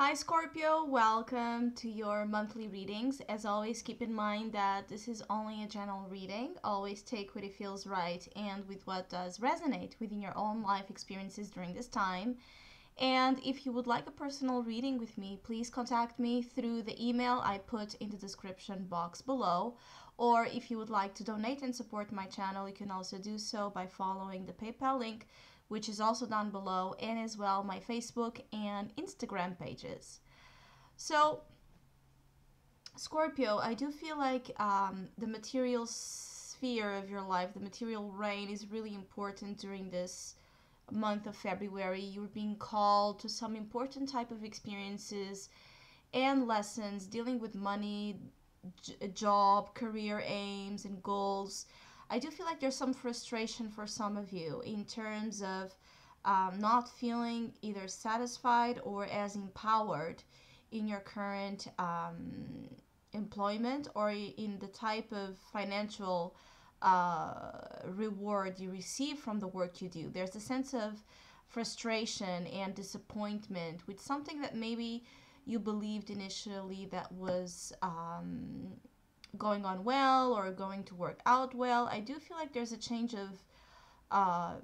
Hi Scorpio, welcome to your monthly readings. As always, keep in mind that this is only a general reading. Always take what it feels right and with what does resonate within your own life experiences during this time. And if you would like a personal reading with me, please contact me through the email I put in the description box below. Or if you would like to donate and support my channel, you can also do so by following the PayPal link, which is also down below, and as well my Facebook and Instagram pages. So, Scorpio, I do feel like the material sphere of your life, the material reign, is really important during this month of February. You're being called to some important type of experiences and lessons dealing with money, job, career aims, and goals. I do feel like there's some frustration for some of you in terms of not feeling either satisfied or as empowered in your current employment or in the type of financial reward you receive from the work you do. There's a sense of frustration and disappointment with something that maybe you believed initially that was going on well or going to work out well. I do feel like there's uh,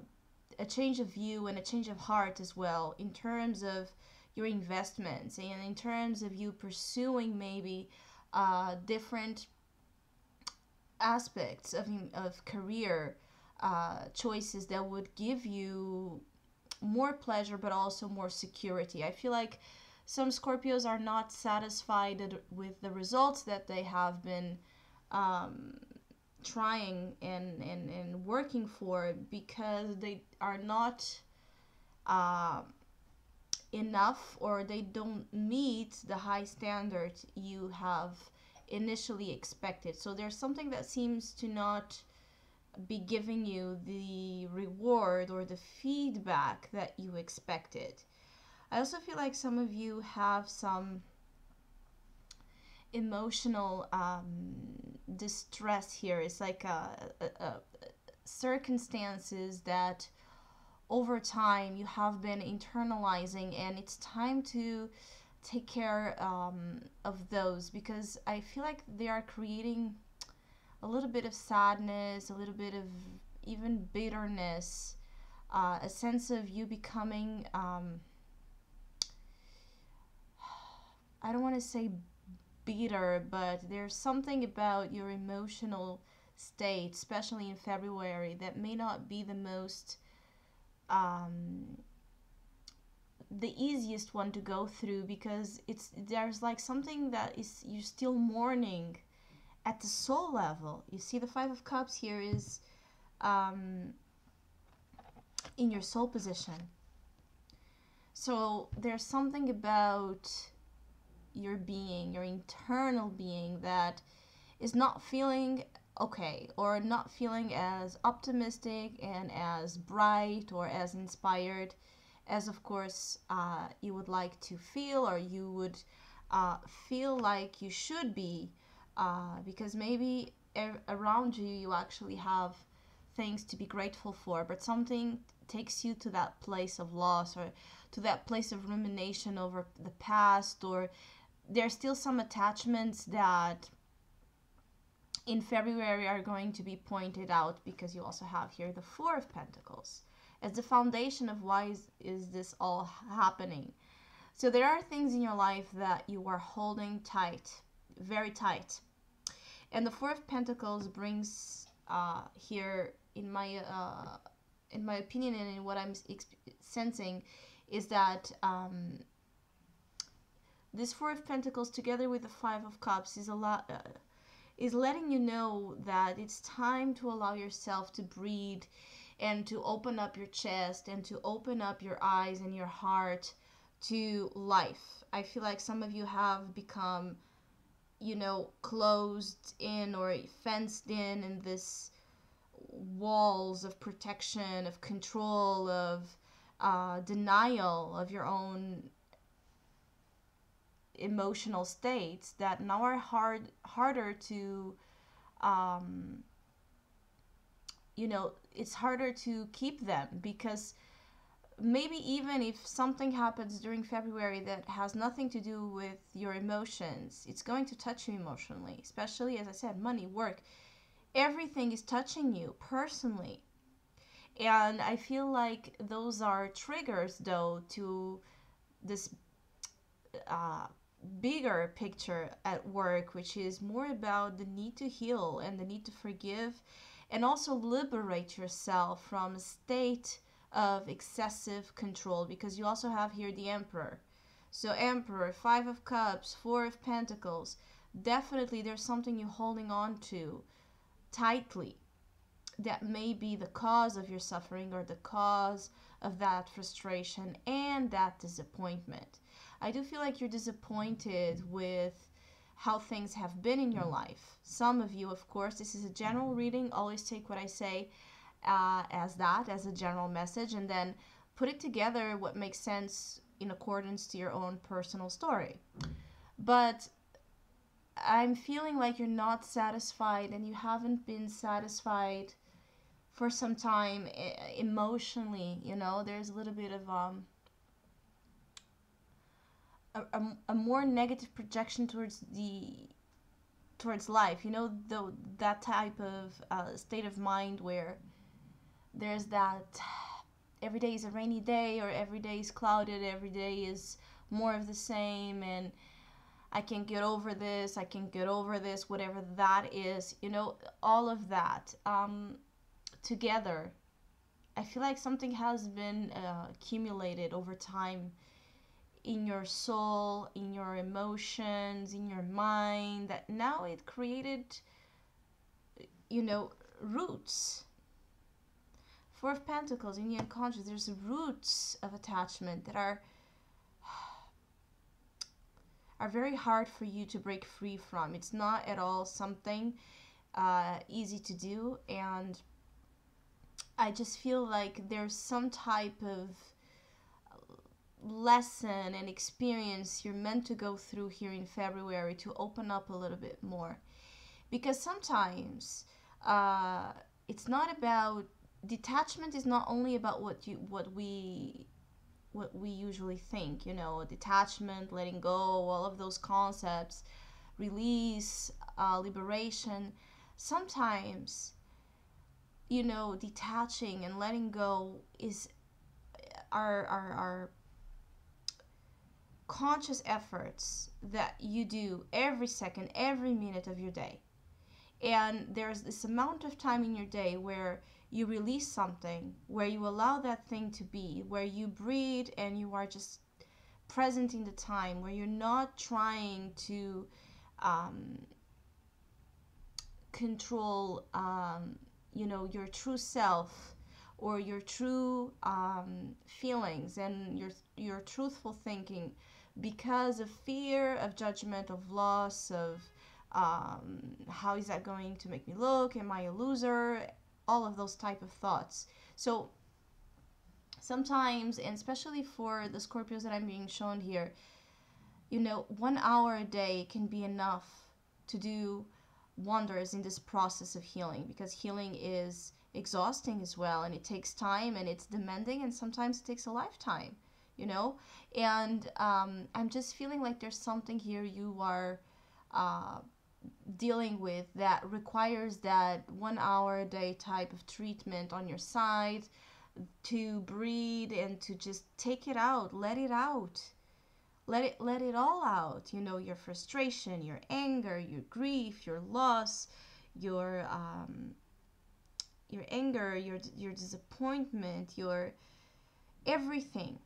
a change of view and a change of heart as well in terms of your investments and in terms of you pursuing maybe different aspects of career choices that would give you more pleasure but also more security. I feel like some Scorpios are not satisfied with the results that they have been um, trying and working for because they are not uh, enough or they don't meet the high standards you have initially expected. So there's something that seems to not be giving you the reward or the feedback that you expected. I also feel like some of you have some emotional distress here. It's like circumstances that over time you have been internalizing, and it's time to take care of those because I feel like they are creating a little bit of sadness, a little bit of even bitterness, a sense of you becoming I don't want to say bitter, but there's something about your emotional state, especially in February, that may not be the most um, the easiest one to go through because there's like something that is you're still mourning at the soul level. You see, the Five of Cups here is um, in your soul position. So there's something about your being, your internal being, that is not feeling okay or not feeling as optimistic and as bright or as inspired as, of course, you would like to feel or you would feel like you should be, because maybe around you you actually have things to be grateful for, but something takes you to that place of loss or to that place of rumination over the past, or there's still some attachments that in February are going to be pointed out because you also have here the Four of Pentacles as the foundation of why is this all happening. So there are things in your life that you are holding tight, very tight. And the Four of Pentacles brings here, in my opinion and in what I'm sensing, is that this Four of Pentacles together with the Five of Cups is a lot is letting you know that it's time to allow yourself to breathe and to open up your chest and to open up your eyes and your heart to life. I feel like some of you have become, closed in or fenced in this walls of protection, of control, of denial of your own emotional states that now are harder to um, it's harder to keep them because maybe even if something happens during February that has nothing to do with your emotions, it's going to touch you emotionally, especially, as I said, money, work. Everything is touching you personally. And I feel like those are triggers, though, to this uh, bigger picture at work, which is more about the need to heal and the need to forgive and also liberate yourself from a state of excessive control, because you also have here the Emperor. So, Emperor, Five of Cups, Four of Pentacles. Definitely, there's something you're holding on to tightly that may be the cause of your suffering or the cause of that frustration and that disappointment. I do feel like you're disappointed with how things have been in your life. Some of you, of course, this is a general reading. Always take what I say as that, as a general message, and then put it together what makes sense in accordance to your own personal story. But I'm feeling like you're not satisfied and you haven't been satisfied for some time emotionally. There's a little bit of a more negative projection towards life, that type of state of mind where there's that every day is a rainy day, or every day is clouded, every day is more of the same, and I can't get over this, whatever that is, all of that together. I feel like something has been accumulated over time in your soul, in your emotions, in your mind, that now it created, roots. Four of Pentacles in the unconscious, there's roots of attachment that are very hard for you to break free from. It's not at all something easy to do, and I just feel like there's some type of lesson and experience you're meant to go through here in February to open up a little bit more. Because sometimes it's not about detachment, is not only about what we usually think, detachment, letting go, all of those concepts, release, liberation. Sometimes, detaching and letting go is our conscious efforts that you do every second, every minute of your day. And there's this amount of time in your day where you release something, where you allow that thing to be, where you breathe and you are just present in the time, where you're not trying to control, your true self or your true feelings and your truthful thinking, because of fear, of judgment, of loss, of how is that going to make me look? Am I a loser? All of those type of thoughts. So sometimes, and especially for the Scorpios that I'm being shown here, 1 hour a day can be enough to do wonders in this process of healing, because healing is exhausting as well, and it takes time and it's demanding, and sometimes it takes a lifetime, and I'm just feeling like there's something here you are dealing with that requires that 1 hour a day type of treatment on your side, to breathe and to just take it out, let it out, let it all out, your frustration, your anger, your grief, your loss, your anger, your disappointment, your everything.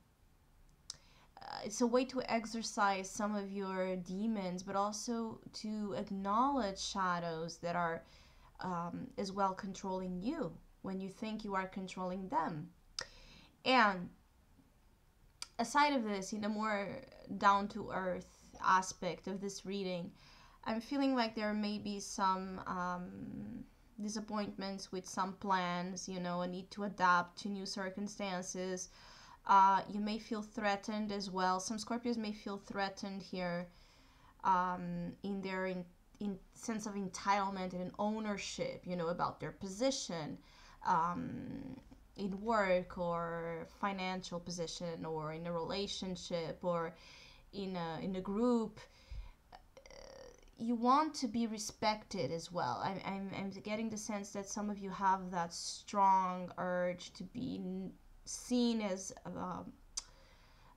It's a way to exercise some of your demons, but also to acknowledge shadows that are as well controlling you when you think you are controlling them. And aside of this, in a more down to earth aspect of this reading, I'm feeling like there may be some disappointments with some plans, a need to adapt to new circumstances. You may feel threatened as well. Some Scorpios may feel threatened here in their in sense of entitlement and ownership, about their position, in work or financial position or in a relationship or in a group, you want to be respected as well. I'm getting the sense that some of you have that strong urge to be seen as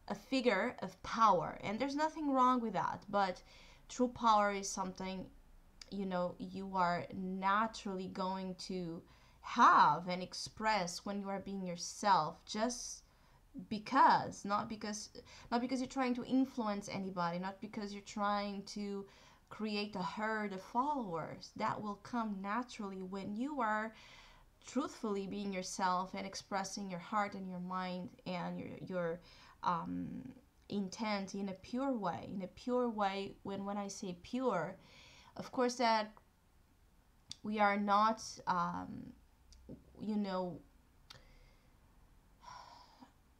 a figure of power, and there's nothing wrong with that. But true power is something, you know, you are naturally going to have and express when you are being yourself, just because, not because you're trying to influence anybody, not because you're trying to create a herd of followers. That will come naturally when you are truthfully being yourself and expressing your heart and your mind and your um, intent in a pure way. In a pure way, when I say pure, of course that we are not, you know,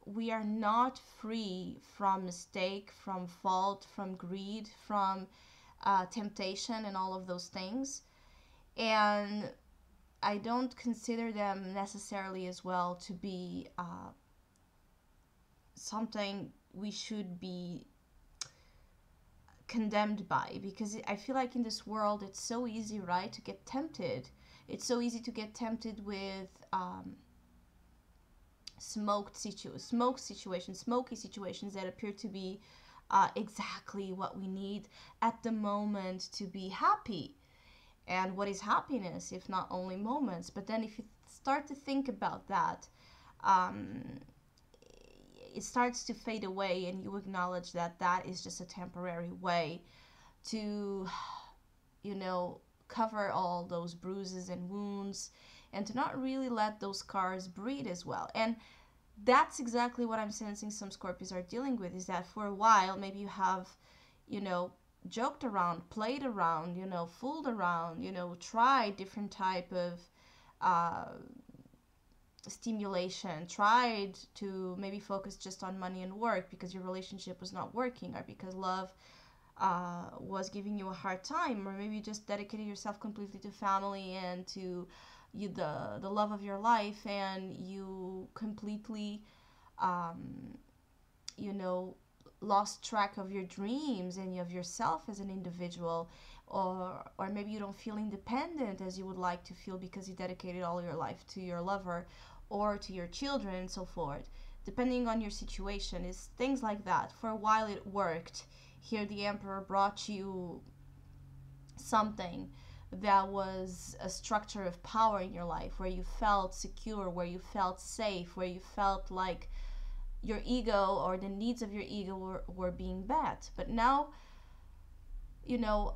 we are not free from mistake, from fault, from greed, from temptation, and all of those things. And I don't consider them necessarily as well to be something we should be condemned by, because I feel like in this world it's so easy, right, to get tempted. It's so easy to get tempted with smoky situations that appear to be exactly what we need at the moment to be happy. And what is happiness if not only moments? But then if you start to think about that, um, it starts to fade away, and you acknowledge that that is just a temporary way to, you know, cover all those bruises and wounds, and to not really let those scars breed as well. And that's exactly what I'm sensing some Scorpios are dealing with, is that for a while maybe you have, you know, joked around, played around, you know, fooled around, you know, tried different type of uh, stimulation, tried to maybe focus just on money and work because your relationship was not working, or because love was giving you a hard time, or maybe you just dedicated yourself completely to family and to you, the love of your life, and you completely you know, lost track of your dreams and of yourself as an individual, or maybe you don't feel independent as you would like to feel because you dedicated all your life to your lover or to your children and so forth. Depending on your situation, is things like that. For a while it worked. Here the emperor brought you something that was a structure of power in your life, where you felt secure, where you felt safe, where you felt like your ego or the needs of your ego were being met. But now, you know,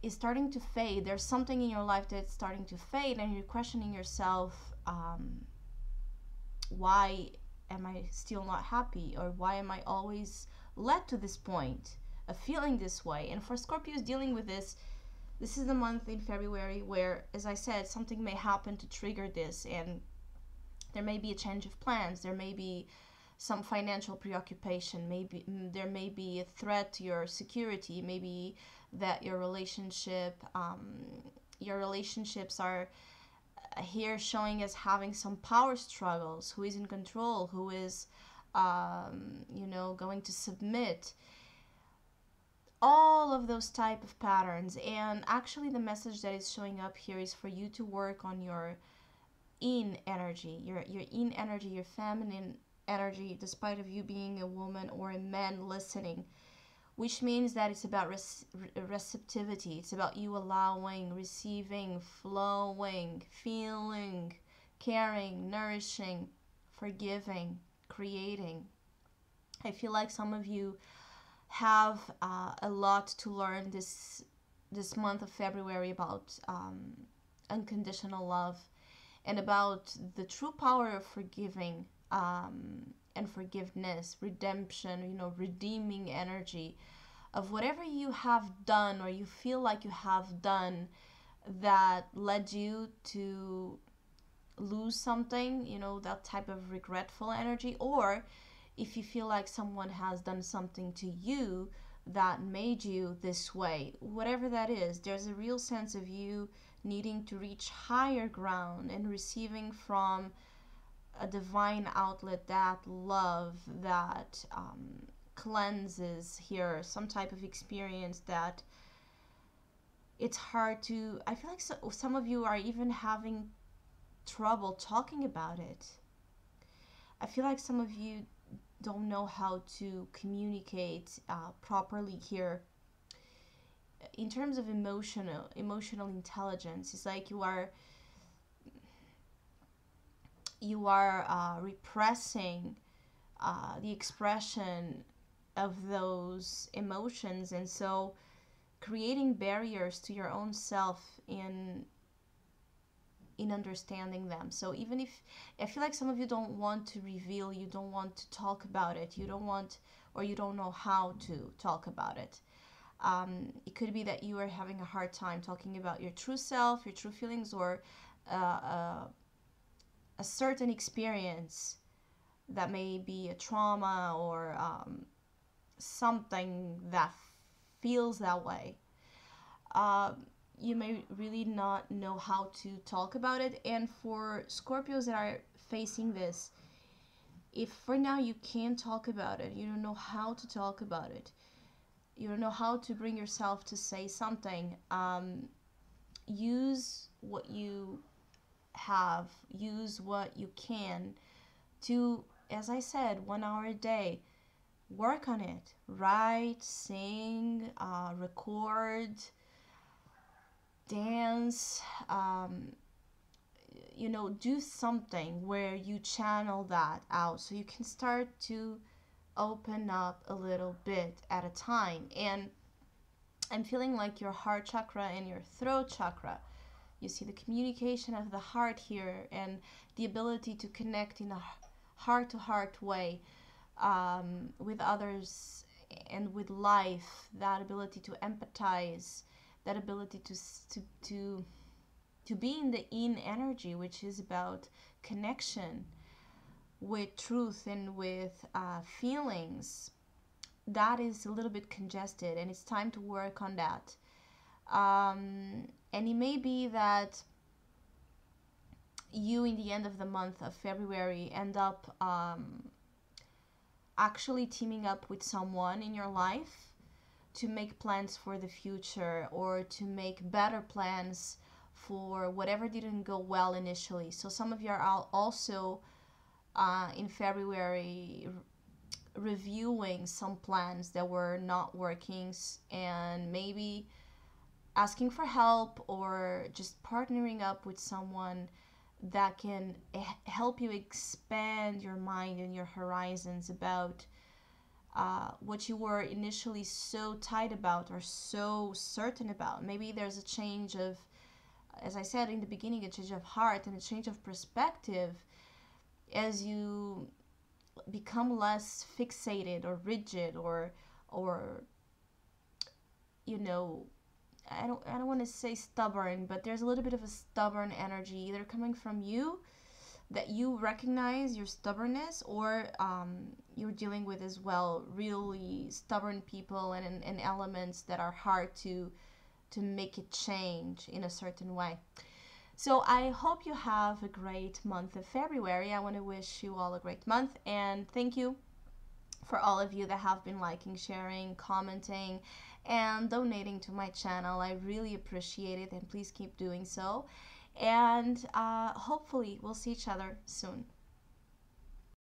it's starting to fade. There's something in your life that's starting to fade, and you're questioning yourself, why am I still not happy, or why am I always led to this point of feeling this way? And for Scorpios dealing with this is the month in February where, as I said, something may happen to trigger this, and there may be a change of plans, there may be some financial preoccupation, maybe there may be a threat to your security, maybe that your relationships are here showing as having some power struggles, who is in control, who is you know, going to submit, all of those type of patterns. And actually the message that is showing up here is for you to work on your in energy, your in energy, your feminine energy, despite of you being a woman or a man listening, which means that it's about receptivity. It's about you allowing, receiving, flowing, feeling, caring, nourishing, forgiving, creating. I feel like some of you have a lot to learn this month of February about unconditional love, and about the true power of forgiving, and forgiveness, redemption, you know, redeeming energy of whatever you have done or you feel like you have done that led you to lose something, you know, that type of regretful energy. Or if you feel like someone has done something to you that made you this way, whatever that is, there's a real sense of you needing to reach higher ground and receiving from a divine outlet, that love that cleanses here, some type of experience that it's hard to, I feel like some of you are even having trouble talking about it. I feel like some of you don't know how to communicate properly here in terms of emotional intelligence. It's like you are repressing the expression of those emotions, and so creating barriers to your own self in understanding them. So even if I feel like some of you don't want to reveal, you don't want to talk about it, you don't want, or you don't know how to talk about it. It could be that you are having a hard time talking about your true self, your true feelings, or a certain experience that may be a trauma, or something that feels that way. Uh, you may really not know how to talk about it. And for Scorpios that are facing this, if for now you can't talk about it, you don't know how to talk about it, you don't know how to bring yourself to say something, use what you have, use what you can to, as I said, 1 hour a day, work on it. Write, sing, record, dance, do something where you channel that out so you can start to open up a little bit at a time. And I'm feeling like your heart chakra and your throat chakra, you see the communication of the heart here and the ability to connect in a heart to heart way with others and with life, that ability to empathize, that ability to be in the in energy, which is about connection with truth and with feelings, that is a little bit congested, and it's time to work on that. And it may be that you, in the end of the month of February, end up actually teaming up with someone in your life to make plans for the future, or to make better plans for whatever didn't go well initially. So some of you are also in February reviewing some plans that were not working, and maybe asking for help, or just partnering up with someone that can help you expand your mind and your horizons about what you were initially so tight about or so certain about. Maybe there's a change of, as I said in the beginning, a change of heart and a change of perspective as you become less fixated or rigid, or I don't want to say stubborn, but there's a little bit of a stubborn energy either coming from you, that you recognize your stubbornness, or you're dealing with as well really stubborn people and elements that are hard to make it change in a certain way. So I hope you have a great month of February. I want to wish you all a great month, and thank you for all of you that have been liking, sharing, commenting, and donating to my channel. I really appreciate it, and please keep doing so. And hopefully we'll see each other soon.